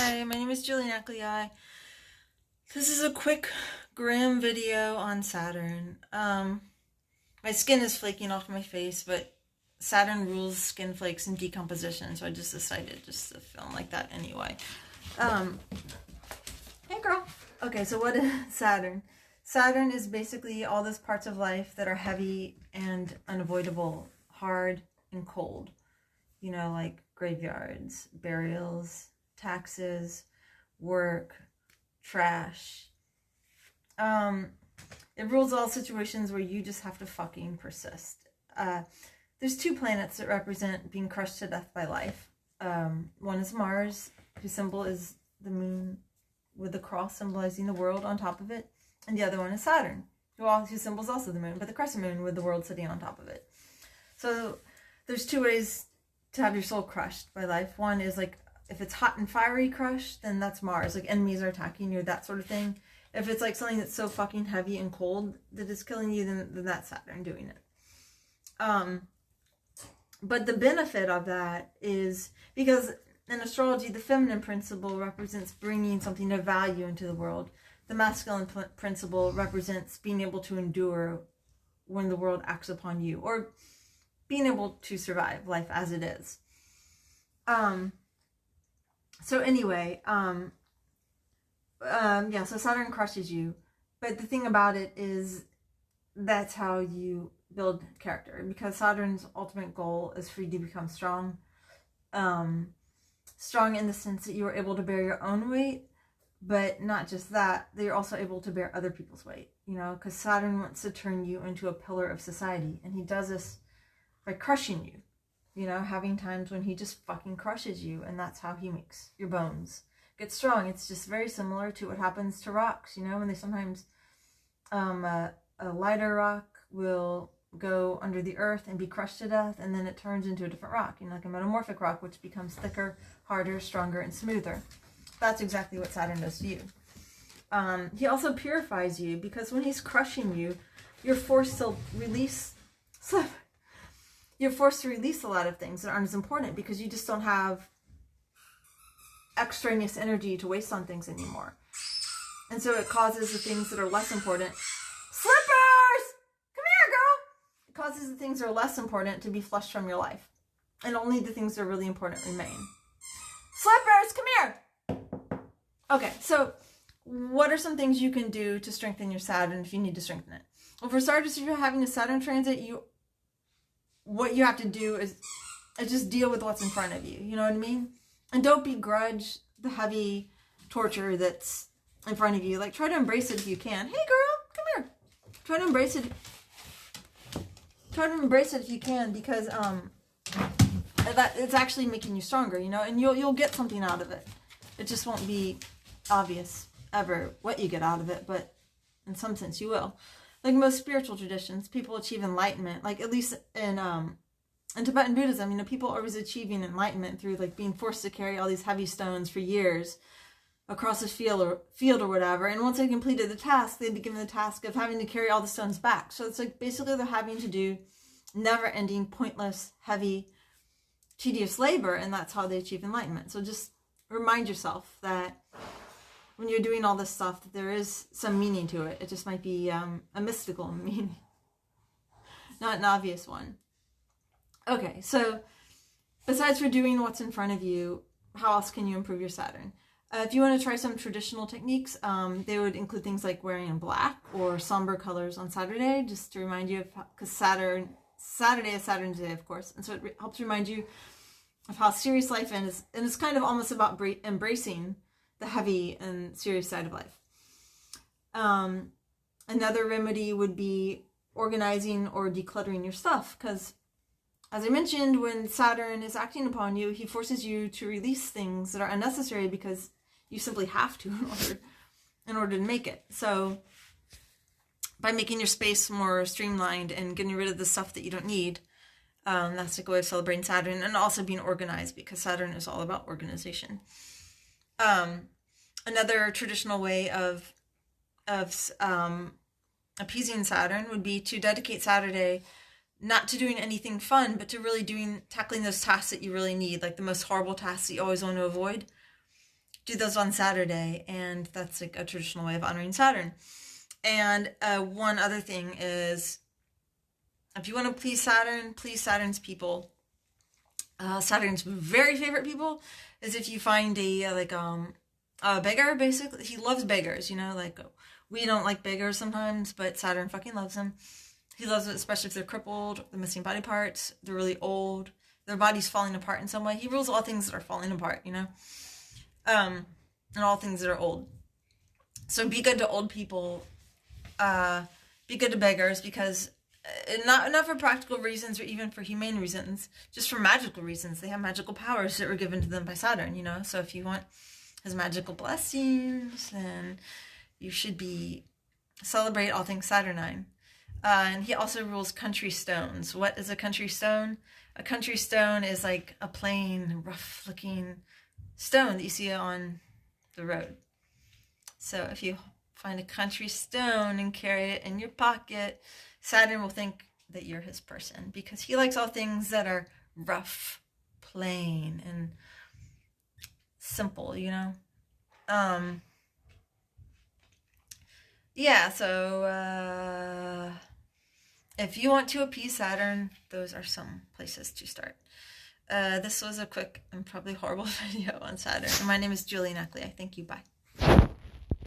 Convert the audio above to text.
Hi, my name is Julie Neckley. This is a quick grim video on Saturn. My skin is flaking off my face, but Saturn rules skin flakes and decomposition, so I just decided just to film like that anyway. Hey girl. Okay, so what is Saturn? Saturn is basically all those parts of life that are heavy and unavoidable, hard and cold. You know, like graveyards, burials, taxes, work, trash. It rules all situations where you just have to fucking persist. There's two planets that represent being crushed to death by life. One is Mars, whose symbol is the moon with the cross symbolizing the world on top of it. And the other one is Saturn, whose symbol is also the moon, but the crescent moon with the world sitting on top of it. So there's two ways to have your soul crushed by life. One is like, if it's hot and fiery crushed, then that's Mars. Like enemies are attacking you, that sort of thing. If it's like something that's so fucking heavy and cold that is killing you, then that's Saturn doing it. But the benefit of that is because in astrology, the feminine principle represents bringing something of value into the world. The masculine principle represents being able to endure when the world acts upon you, or being able to survive life as it is. So anyway, so Saturn crushes you, but the thing about it is that's how you build character, because Saturn's ultimate goal is for you to become strong. Strong in the sense that you are able to bear your own weight, but not just that, you're also able to bear other people's weight, you know, because Saturn wants to turn you into a pillar of society, and he does this by crushing you. You know, having times when he just fucking crushes you, and that's how he makes your bones get strong. It's just very similar to what happens to rocks, you know, when they sometimes, a lighter rock will go under the earth and be crushed to death, and then it turns into a different rock, you know, like a metamorphic rock, which becomes thicker, harder, stronger, and smoother. That's exactly what Saturn does to you. He also purifies you, because when he's crushing you, you're forced to release... You're forced to release a lot of things that aren't as important, because you just don't have extraneous energy to waste on things anymore. And so it causes the things that are less important. Slippers! Come here, girl! It causes the things that are less important to be flushed from your life. And only the things that are really important remain. Slippers! Come here! Okay, so what are some things you can do to strengthen your Saturn if you need to strengthen it? Well, for starters, if you're having a Saturn transit, what you have to do is just deal with what's in front of you. You know what I mean? And don't begrudge the heavy torture that's in front of you. Like, try to embrace it if you can. Hey, girl, come here. Try to embrace it. Try to embrace it if you can, because that it's actually making you stronger. You know, and you'll get something out of it. It just won't be obvious ever what you get out of it, but in some sense you will. Like most spiritual traditions, people achieve enlightenment. Like, at least in Tibetan Buddhism, you know, people are always achieving enlightenment through like being forced to carry all these heavy stones for years across a field or whatever. And once they completed the task, they'd be given the task of having to carry all the stones back. So it's like basically they're having to do never-ending, pointless, heavy, tedious labor, and that's how they achieve enlightenment. So just remind yourself that when you're doing all this stuff, that there is some meaning to it. It just might be a mystical meaning, not an obvious one. Okay, so besides for doing what's in front of you, how else can you improve your Saturn? If you want to try some traditional techniques, they would include things like wearing in black or somber colors on Saturday, just to remind you of, because Saturday is Saturn's day, of course, and so it helps remind you of how serious life is, and it's kind of almost about embracing the heavy and serious side of life. Another remedy would be organizing or decluttering your stuff, because as I mentioned, when Saturn is acting upon you, he forces you to release things that are unnecessary because you simply have to in order to make it. So by making your space more streamlined and getting rid of the stuff that you don't need, that's like a way of celebrating Saturn, and also being organized, because Saturn is all about organization. Another traditional way of appeasing Saturn would be to dedicate Saturday not to doing anything fun, but to really tackling those tasks that you really need, like the most horrible tasks that you always want to avoid. do those on Saturday, and that's like a traditional way of honoring Saturn. And one other thing is, if you want to please Saturn, please Saturn's people. Saturn's very favorite people is if you find a beggar, basically. He loves beggars, you know, like we don't like beggars sometimes, but Saturn fucking loves them. He loves it, especially if they're crippled, they're missing body parts, they're really old, their body's falling apart in some way. He rules all things that are falling apart, you know, and all things that are old. So be good to old people, be good to beggars, because not for practical reasons or even for humane reasons, just for magical reasons. They have magical powers that were given to them by Saturn, you know. So if you want his magical blessings, then you should celebrate all things Saturnine. And he also rules country stones. What is a country stone? A country stone is like a plain, rough-looking stone that you see on the road. So if you find a country stone and carry it in your pocket, Saturn will think that you're his person, because he likes all things that are rough, plain, and simple, you know? Yeah, so if you want to appease Saturn, those are some places to start. This was a quick and probably horrible video on Saturn. My name is Julie Neckley. I thank you. Bye.